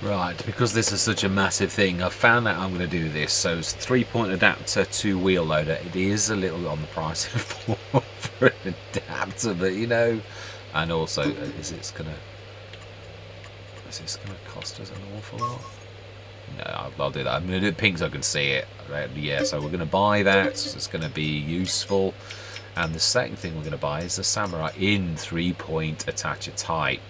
Right, because this is such a massive thing, I've found that I'm going to do this. So it's 3-point adapter to wheel loader. It is a little on the price for an adapter, but you know, and also is this going to cost us an awful lot? No, I'll do that. I'm going to do it pink so I can see it. Right, yeah, so we're going to buy that. So it's going to be useful. And the second thing we're going to buy is the Samurai in 3-point attacher type.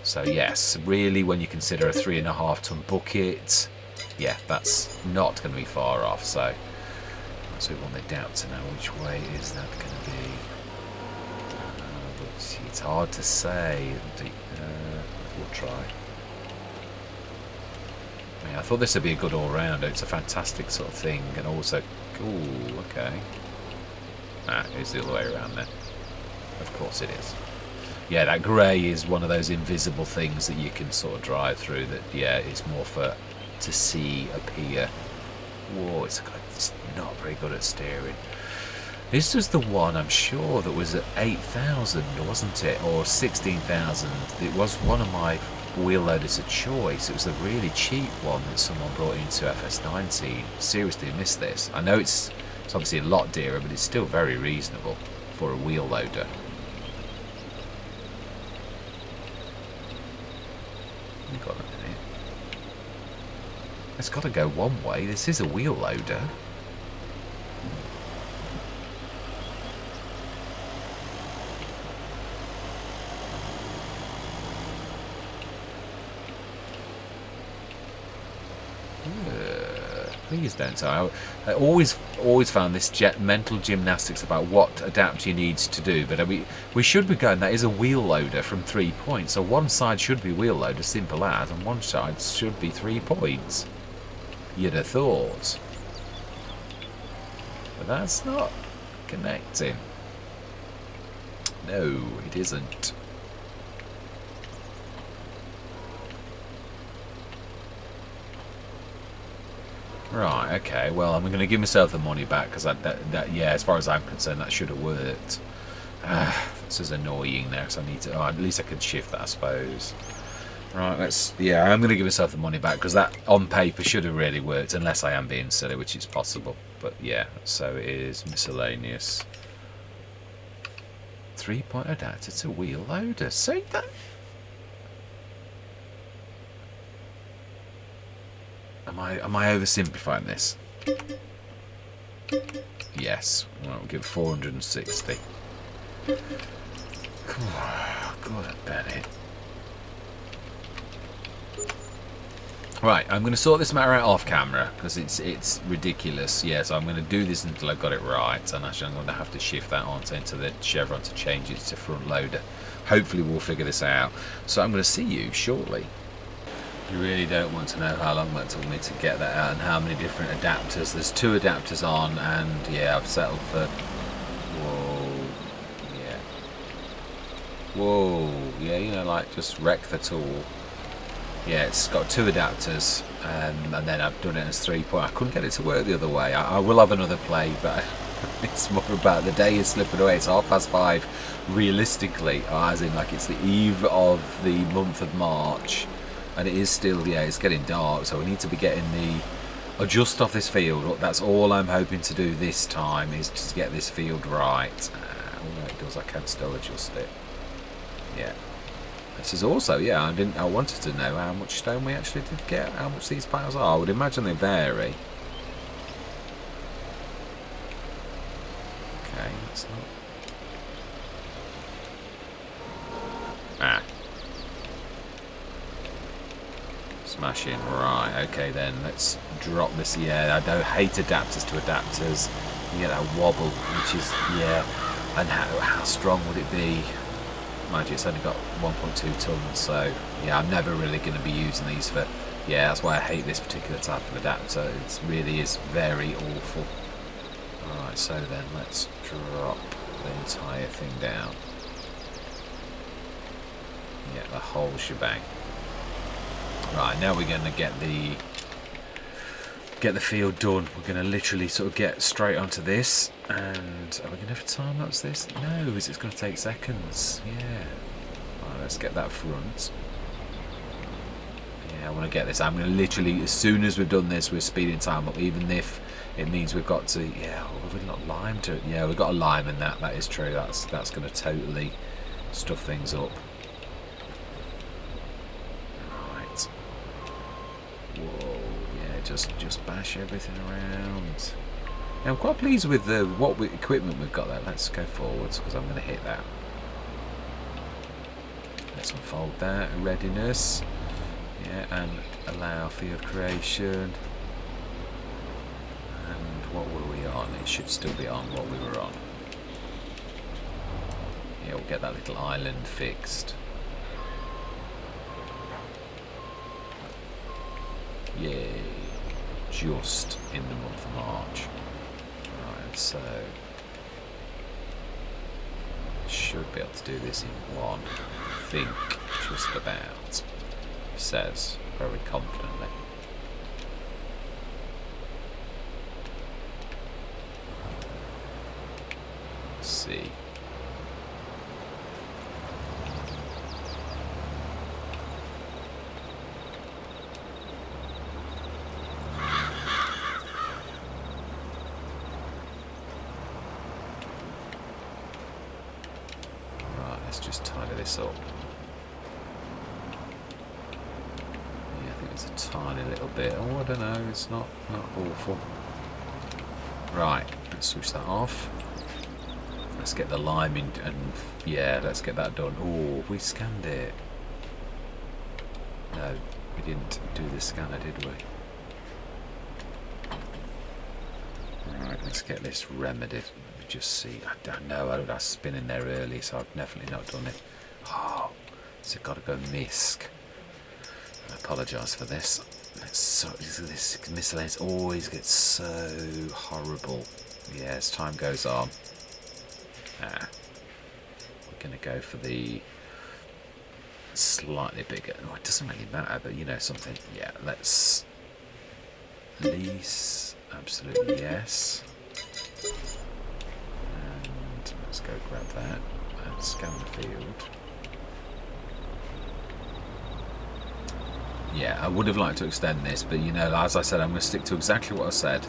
So yes, really when you consider a 3.5 ton bucket, yeah, that's not going to be far off. So we want the adapter now. Which way is that going to be? It's hard to say. We'll try. Yeah, I thought this would be a good all-rounder. It's a fantastic sort of thing, and also, ooh, okay. It's the other way around there. Of course it is. Yeah, that grey is one of those invisible things that you can sort of drive through. That yeah, it's more for to see appear. Whoa, it's not very good at steering. This was the one I'm sure that was at 8,000, wasn't it, or 16,000? It was one of my wheel loaders of choice. It was a really cheap one that someone brought into FS19. Seriously missed this. I know it's obviously a lot dearer, but it's still very reasonable for a wheel loader. You've got a minute. It's got to go one way. This is a wheel loader. Please don't. So I always found this mental gymnastics about what adapter you needs to do. But we should be going. That is a wheel loader from 3 points. So one side should be wheel loader, simple as, and one side should be 3 points. You'd have thought. But that's not connecting. No, it isn't. Right, okay, well, I'm going to give myself the money back because yeah, as far as I'm concerned, that should have worked. This is annoying now because I need to, at least I can shift that, I suppose. Right, I'm going to give myself the money back because that on paper should have really worked, unless I am being silly, which is possible. But yeah, so it is miscellaneous. 3-point adapter to wheel loader. So that... Am I oversimplifying this? Yes. Well, we'll give 460. God, Bennett. Right, I'm going to sort this matter out off camera because it's ridiculous. Yeah, so I'm going to do this until I've got it right, and actually I'm going to have to shift that onto into the chevron to change it to front loader. Hopefully we'll figure this out. So I'm going to see you shortly. You really don't want to know how long that took me to get that out and how many different adapters. There's 2 adapters on, and yeah, I've settled for... Whoa. Yeah. Whoa. Yeah, you know, like just wreck the tool. Yeah, it's got 2 adapters, and then I've done it as 3-point. I couldn't get it to work the other way. I will have another play, but it's more about the day is slipping away. It's 5:30 realistically, as in like it's the eve of the month of March. And it is still, yeah, it's getting dark, so we need to be getting adjust off this field. That's all I'm hoping to do this time, is to get this field right. Although it does, I can still adjust it. Yeah. This is also, yeah, I wanted to know how much stone we actually did get, how much these piles are. I would imagine they vary. Okay, that's not... Smashing, right, okay then, let's drop this. Yeah, I don't hate adapters to adapters. You get that wobble, which is, yeah, and how strong would it be? Mind you, it's only got 1.2 tons, so yeah, I'm never really going to be using these for, yeah, that's why I hate this particular type of adapter. It really is very awful. Alright, so then let's drop the entire thing down. Yeah, the whole shebang. Right, now we're going to get the field done. We're going to literally sort of get straight onto this. And are we going to have time lapse this? No, it's going to take seconds. Yeah. Right, let's get that front. Yeah, I want to get this. I'm going to literally, as soon as we've done this, we're speeding time up, even if it means we've got to, yeah, have we not limed it? Yeah, we've got a lime in that. That is true. That's going to totally stuff things up. Right. Whoa, yeah, just bash everything around. Yeah, I'm quite pleased with the equipment we've got there. Let's go forwards because I'm going to hit that. Let's unfold that. Readiness. Yeah, and allow field creation. And what were we on? It should still be on what we were on. Yeah, we'll get that little island fixed. Yay. Just in the month of March. Right, so should be able to do this in one. I think just about. Says very confidently. Let's see. Right, let's just tidy this up. A tiny little bit. Oh, I don't know. It's not awful. Right, let's switch that off. Let's get the lime in, and yeah, let's get that done. Oh, we scanned it. No, we didn't do the scanner, did we? Right, let's get this remedied. Let me just see. I know I was spinning there early, so I've definitely not done it. Oh, so got to go misc. I apologise for this. This miscellaneous always gets so horrible. Yeah, as time goes on. We're going to go for the slightly bigger. Oh, it doesn't really matter, but you know something. Yeah, let's lease. Absolutely yes. And let's go grab that and scan the field. Yeah, I would have liked to extend this, but you know, as I said, I'm going to stick to exactly what I said,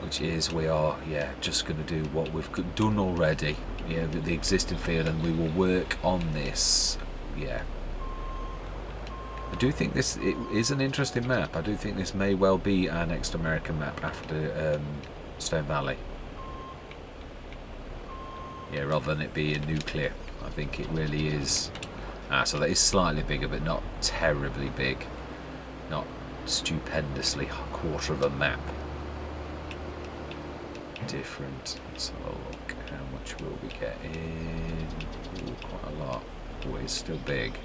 which is we are, yeah, just going to do what we've done already, yeah, the existing field, and we will work on this. Yeah, I do think it is an interesting map. I do think this may well be our next American map after Stone Valley. Yeah, rather than it being nuclear, I think it really is. So that is slightly bigger, but not terribly big. Not stupendously quarter of a map. Different. Let's have a look. How much will we get in? Ooh, quite a lot. Oh, it's still big.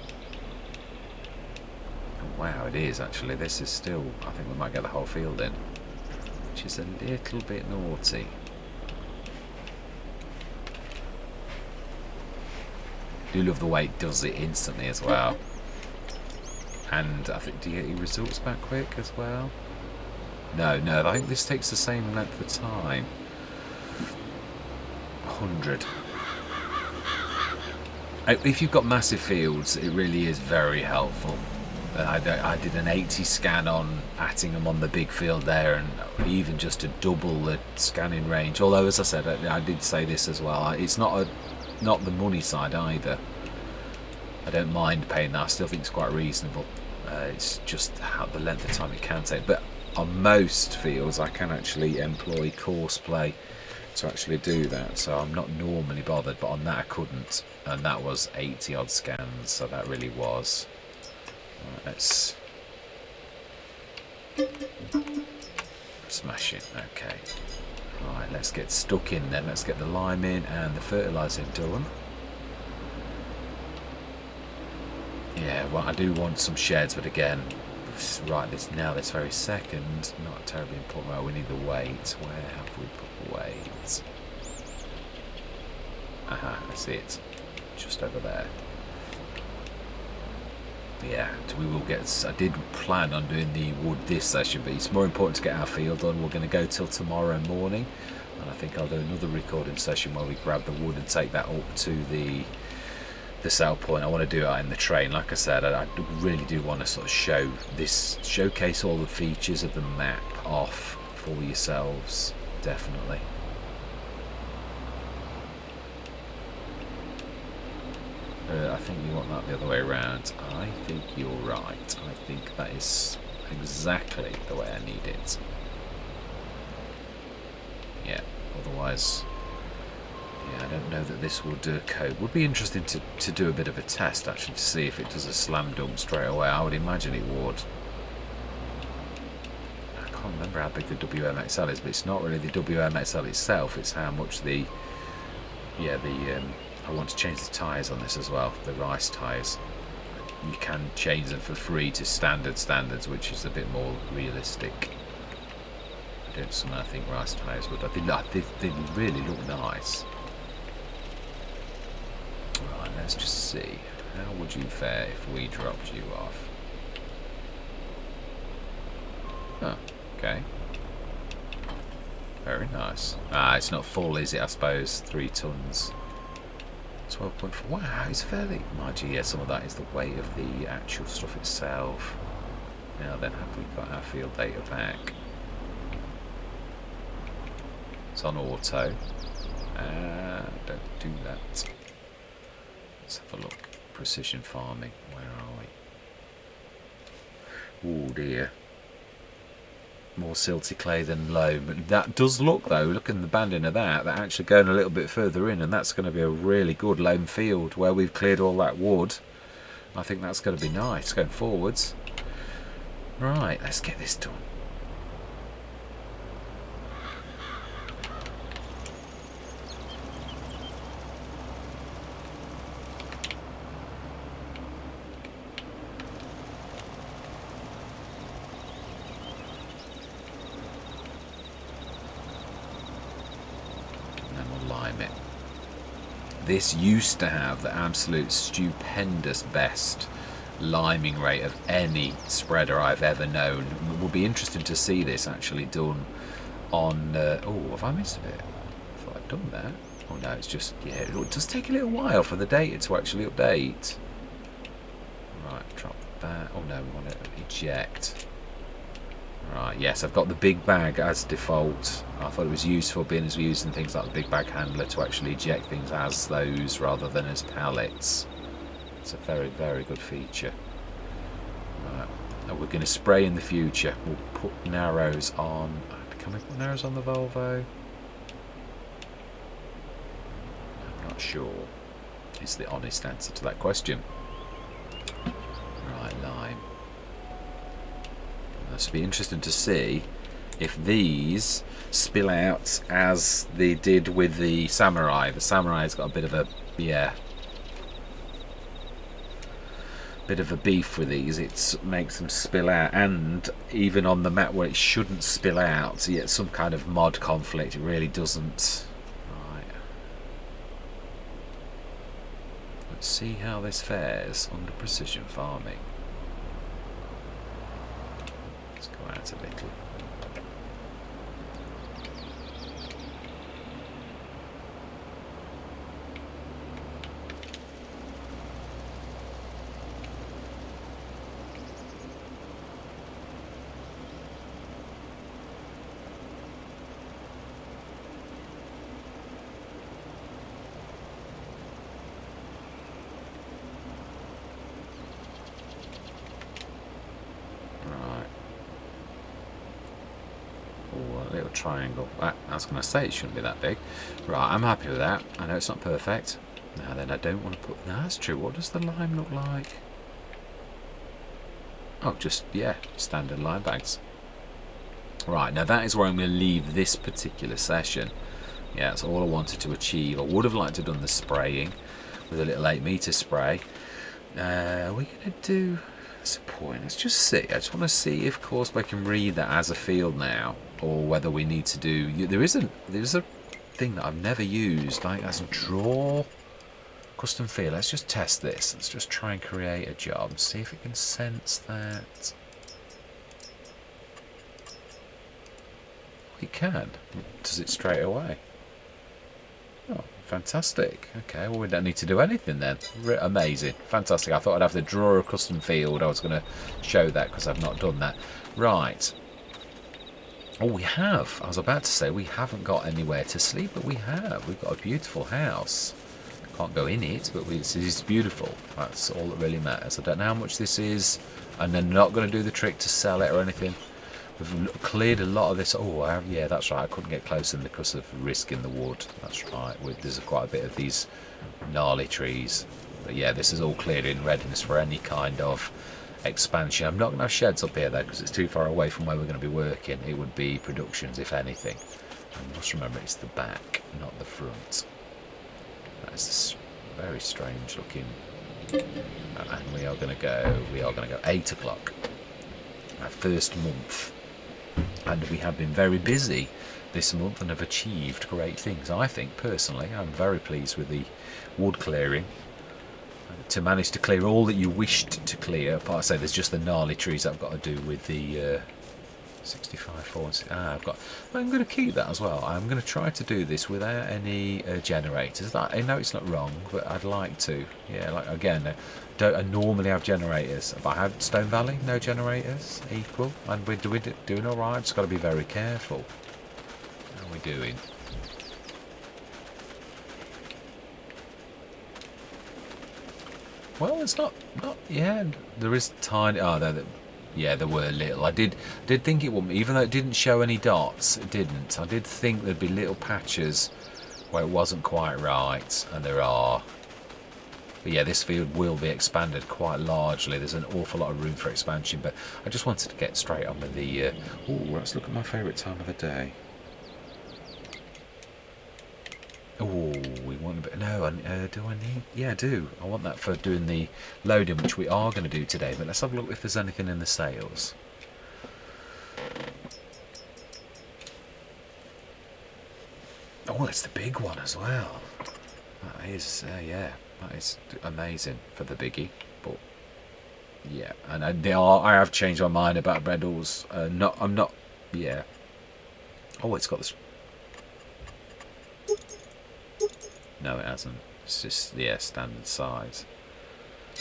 Oh, wow, it is actually. This is still, I think we might get the whole field in, which is a little bit naughty. I do love the way it does it instantly as well. And I think, do you get your results back quick as well? No, I think this takes the same length of time. 100. If you've got massive fields, it really is very helpful. I did an 80 scan on Attingham on the big field there, and even just to double the scanning range. Although, as I said, I did say this as well, it's not the money side either. I don't mind paying that. I still think it's quite reasonable. It's just how the length of time it can take. But on most fields, I can actually employ course play to actually do that. So I'm not normally bothered, but on that I couldn't, and that was 80 odd scans. So that really was. Right, let's smash it. Okay. Right, let's get stuck in then. Let's get the lime in and the fertiliser done. Yeah, well, I do want some sheds, but again, right this very second, not terribly important. Well, we need the weight. Where have we put the weight? Aha, I see it. Just over there. Yeah, we will get. I did plan on doing the wood this session, but it's more important to get our field done. We're going to go till tomorrow morning, and I think I'll do another recording session where we grab the wood and take that up to the the sell point. I want to do it in the train. Like I said, I really do want to sort of showcase all the features of the map off for yourselves, definitely. I think you want that the other way around. I think you're right. I think that is exactly the way I need it. Yeah, otherwise, yeah, I don't know that this would cope. Would be interesting to do a bit of a test, actually, to see if it does a slam dunk straight away. I would imagine it would. I can't remember how big the WMXL is, but it's not really the WMXL itself, it's how much the, yeah, I want to change the tyres on this as well, the rice tyres. You can change them for free to standards, which is a bit more realistic. I don't somehow think rice tyres would. I think they really look nice. Right, let's just see. How would you fare if we dropped you off? Oh, okay. Very nice. Ah, it's not full, is it? I suppose 3 tons. 12.4. Wow, it's fairly. Mind you, yeah, some of that is the weight of the actual stuff itself. Now then, have we got our field data back? It's on auto. Don't do that. Let's have a look. Precision farming. Where are we? Oh dear. More silty clay than loam. But that does look, though, look at the banding of that, they're actually going a little bit further in, and that's going to be a really good loam field where we've cleared all that wood. I think that's going to be nice going forwards. Right, let's get this done. This used to have the absolute stupendous best liming rate of any spreader I've ever known. It will be interesting to see this actually done on... oh, have I missed a bit? I thought I'd done that. Oh no, it's just... yeah, it does take a little while for the data to actually update. Right, drop that. Oh no, we want to eject. Right, yes, I've got the big bag as default. I thought it was useful being as we're using things like the big bag handler to actually eject things as those rather than as pallets. It's a very, very good feature. Right, now we're going to spray in the future. We'll put narrows on. Can we put narrows on the Volvo? I'm not sure. Is the honest answer to that question. Right, lime. This will be interesting to see if these spill out as they did with the Samurai. The Samurai's got a bit of a, yeah, bit of a beef with these. It makes them spill out, and even on the map where it shouldn't spill out, yet some kind of mod conflict, it really doesn't. Right. Let's see how this fares under precision farming. Out a little. Triangle. I was going to say it shouldn't be that big. Right, I'm happy with that. I know it's not perfect. Now then, I don't want to put... No, that's true. What does the lime look like? Oh, just, yeah, standard lime bags. Right, now that is where I'm going to leave this particular session. Yeah, that's all I wanted to achieve. I would have liked to have done the spraying with a little 8-metre spray. Are we going to do... That's a point. Let's just see. I just want to see if, of course, I can read that as a field now, or whether we need to do... There's a thing that I've never used, like as a draw custom field. Let's just test this. Let's just try and create a job. See if it can sense that. It can. It does it straight away. Oh, Fantastic. Okay, well we don't need to do anything then. Amazing. Fantastic. I thought I'd have to draw a custom field. I was going to show that because I've not done that. Right. Oh, we have. I was about to say we haven't got anywhere to sleep, but we have. We've got a beautiful house. Can't go in it, but it's beautiful. That's all that really matters. I don't know how much this is, and they're not going to do the trick to sell it or anything. We've cleared a lot of this. Oh, yeah, that's right. I couldn't get closer because of risk in the wood. That's right. There's quite a bit of these gnarly trees. But yeah, this is all cleared in readiness for any kind of expansion. I'm not going to have sheds up here though because it's too far away from where we're going to be working. It would be productions if anything. And just remember it's the back, not the front. That's very strange looking. And we are going to go 8 o'clock. Our first month. And we have been very busy this month and have achieved great things. I think personally I'm very pleased with the wood clearing. To manage to clear all that you wished to clear, apart, I say there's just the gnarly trees that I've got to do with the 65 4 I'm going to keep that as well. I'm going to try to do this without any generators. I know it's not wrong, but I'd like to. Yeah, like again, I normally have generators. If I had Stone Valley, no generators, equal, and we're doing all right. Just got to be very careful. How are we doing? Well, it's not. Yeah, there is tiny. Oh, yeah, there were little. I did think it would, even though it didn't show any dots. It didn't. I did think there'd be little patches where it wasn't quite right, and there are. But yeah, this field will be expanded quite largely. There's an awful lot of room for expansion, but I just wanted to get straight on with the. Oh, let's look at my favourite time of the day. Oh, we want a bit. No, do I need? Yeah, I do. I want that for doing the loading, which we are going to do today. But let's have a look if there's anything in the sales. Oh, it's the big one as well. That is, yeah, that is amazing for the biggie. But yeah, and I have changed my mind about Bredals. I'm not. Yeah. Oh, it's got this. No, it hasn't. It's just, yeah, standard size.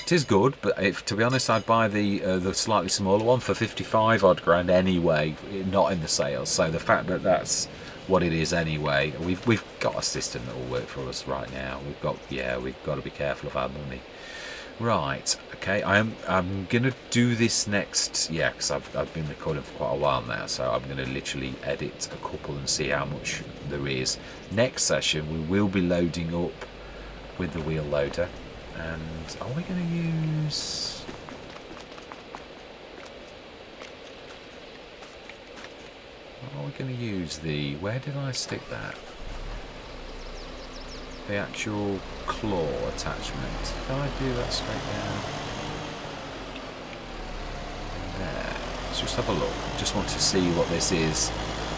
It is good, but to be honest, I'd buy the slightly smaller one for 55 odd grand anyway, not in the sales. So the fact that that's what it is anyway, we've got a system that will work for us right now. We've got to be careful of our money. Right, okay, I'm gonna do this next, yeah, because I've been recording for quite a while now, so I'm gonna literally edit a couple and see how much there is. Next session we will be loading up with the wheel loader, and are we gonna use? Are we gonna use the? Where did I stick that? The actual claw attachment. Can I do that straight down? There. Let's just have a look. I just want to see what this is.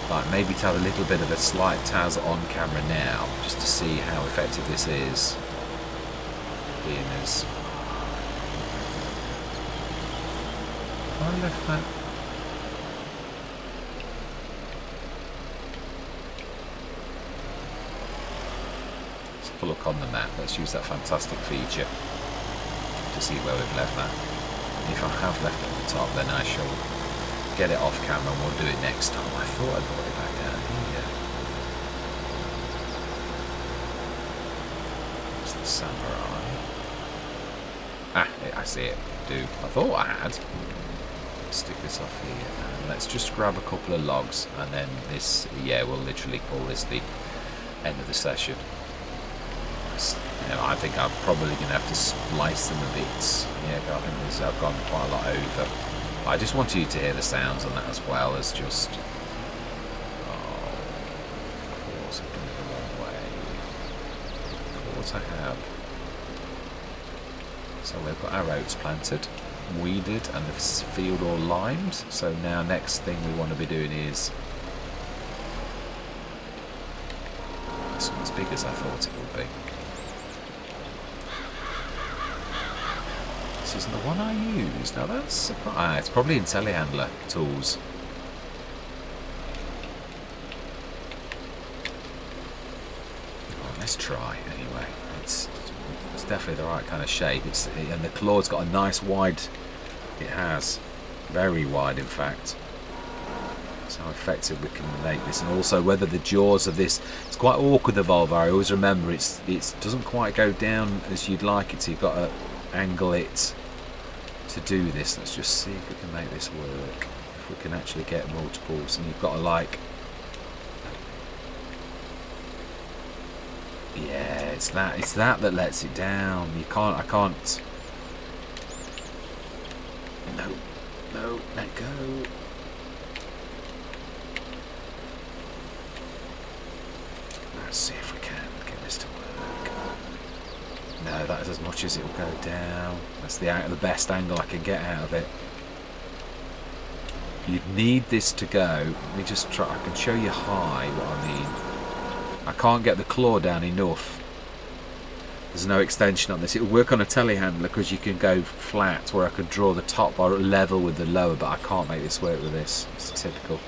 Like maybe to have a little bit of a slight Taz on camera now, just to see how effective this is. Being as I left that. Look on the map. Let's use that fantastic feature to see where we've left that. If I have left it at the top, then I shall get it off camera and we'll do it next time. I thought I'd brought it back down here. It's the samurai. Ah, I see it. I thought I had. Let's stick this off here and let's just grab a couple of logs, and then this, yeah, we'll literally call this the end of the session. You know, I think I'm probably going to have to splice them a bit. Yeah, I think I've gone quite a lot over. I just want you to hear the sounds on that as well as just. Oh, of course I've done it the wrong way. Of course I have. So we've got our oats planted, weeded, and the field all limed. So now next thing we want to be doing is. It's not as big as I thought it would be. This isn't the one I used. Now that's it's probably in telehandler tools. Let's try anyway. It's definitely the right kind of shape. And the claw's got a nice wide. It has very wide, in fact. That's how effective we can make this, and also whether the jaws of this. It's quite awkward. The Volvo. I always remember it doesn't quite go down as you'd like it to. You've got to angle it to do this. Let's just see if we can make this work. If we can actually get multiples, and you've got to like. Yeah, it's that lets it down. I can't. No, let go. Let's see if we can get this to work. No, that is as much as it will go down. That's the best angle I can get out of it. You'd need this to go. Let me just try. I can show you high what I mean. I can't get the claw down enough. There's no extension on this. It'll work on a telehandler because you can go flat, where I could draw the top bar level with the lower, but I can't make this work with this. It's typical.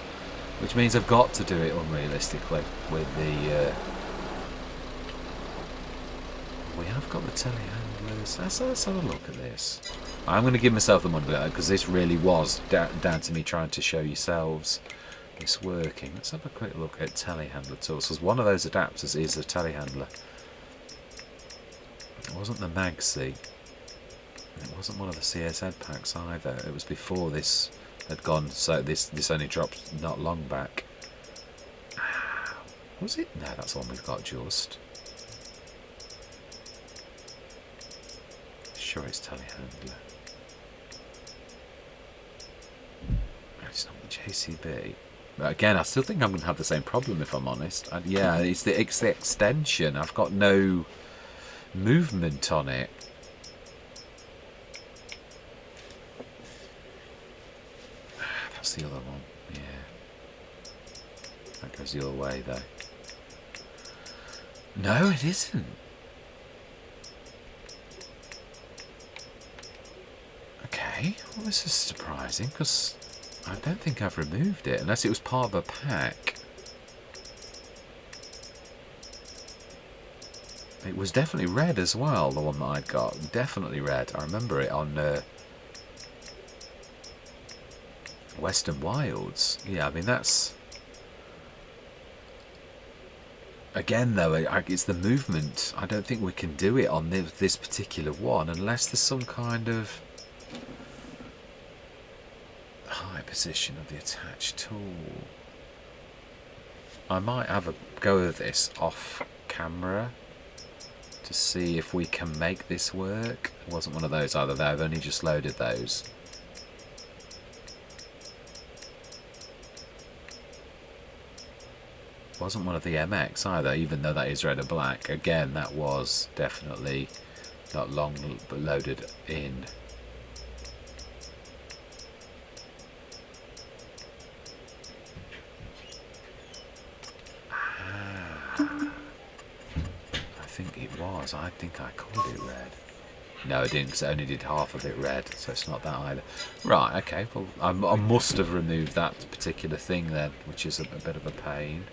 Which means I've got to do it unrealistically with the... we have got the telehandlers. Let's have a look at this. I'm going to give myself the money because this really was down to me trying to show yourselves it's working. Let's have a quick look at telehandler tools. Because one of those adapters is a telehandler. It wasn't the Magsi. It wasn't one of the CSZ packs either. It was before this had gone. So this only dropped not long back. Was it? No, that's the one we've got just. Sure, it's telehandler. It's not the JCB. But again, I still think I'm going to have the same problem if I'm honest. Yeah, it's the extension. I've got no movement on it. That's the other one. Yeah. That goes the other way though. No, it isn't. Okay, well this is surprising because I don't think I've removed it, unless it was part of a pack. It was definitely red as well, the one that I'd got. Definitely red. I remember it on Western Wilds. Yeah, I mean that's... Again though, it's the movement. I don't think we can do it on this particular one unless there's some kind of... high position of the attached tool. I might have a go of this off camera to see if we can make this work. It wasn't one of those either though, I've only just loaded those. It wasn't one of the MX either, even though that is red and black. Again, that was definitely not long but loaded in. I think I called it red. No, I didn't, because it only did half of it red, so it's not that either. Right, okay, well, I must have removed that particular thing then, which is a bit of a pain.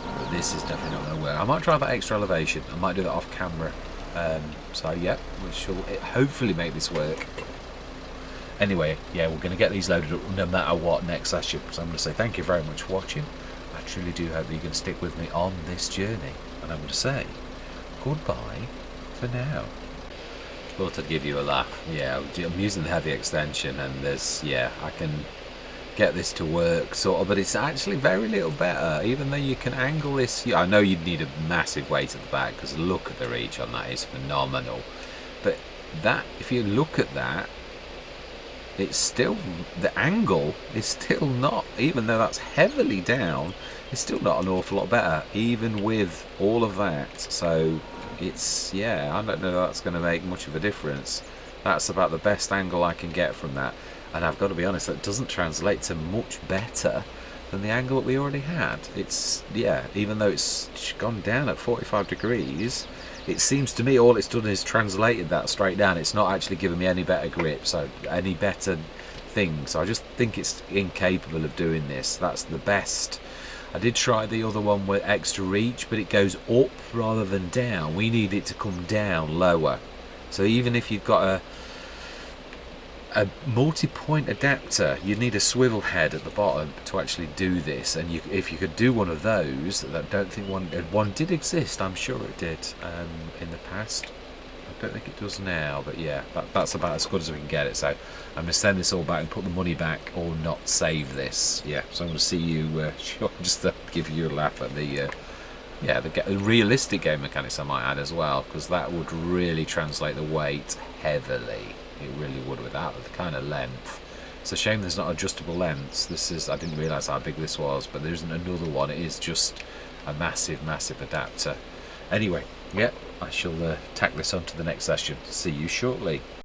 But this is definitely not going to work. I might try that extra elevation. I might do that off camera. So, yeah, we shall hopefully make this work. Anyway, yeah, we're going to get these loaded up no matter what next session. So I'm going to say thank you very much for watching. I truly do hope that you can stick with me on this journey, and I'm going to say goodbye for now. Thought I'd give you a laugh. Yeah, I'm using the heavy extension, and there's, yeah, I can get this to work sort of, but it's actually very little better, even though you can angle this. Yeah, I know you'd need a massive weight at the back because look at the reach on that is phenomenal, but that, if you look at that, it's still, the angle is still not, even though that's heavily down, it's still not an awful lot better, even with all of that. So it's, yeah, I don't know if that's going to make much of a difference. That's about the best angle I can get from that, and I've got to be honest, that doesn't translate to much better than the angle that we already had. It's, yeah, even though it's gone down at 45 degrees, it seems to me all it's done is translated that straight down. It's not actually given me any better grip, so any better thing. So I just think it's incapable of doing this. That's the best I did try the other one with extra reach, but it goes up rather than down. We need it to come down lower. So even if you've got a multi-point adapter, you need a swivel head at the bottom to actually do this. And if you could do one of those, I don't think one did exist. I'm sure it did in the past. I don't think it does now, but yeah, that's about as good as we can get it. So I'm going to send this all back and put the money back, or not save this. Yeah, so I'm going to see you just to give you a laugh at the realistic game mechanics, I might add as well, because that would really translate the weight heavily. It really would with that, with the kind of length. It's a shame there's not adjustable lengths. I didn't realise how big this was, but there isn't another one. It is just a massive adapter. Anyway, yeah, I shall tack this on to the next session. See you shortly.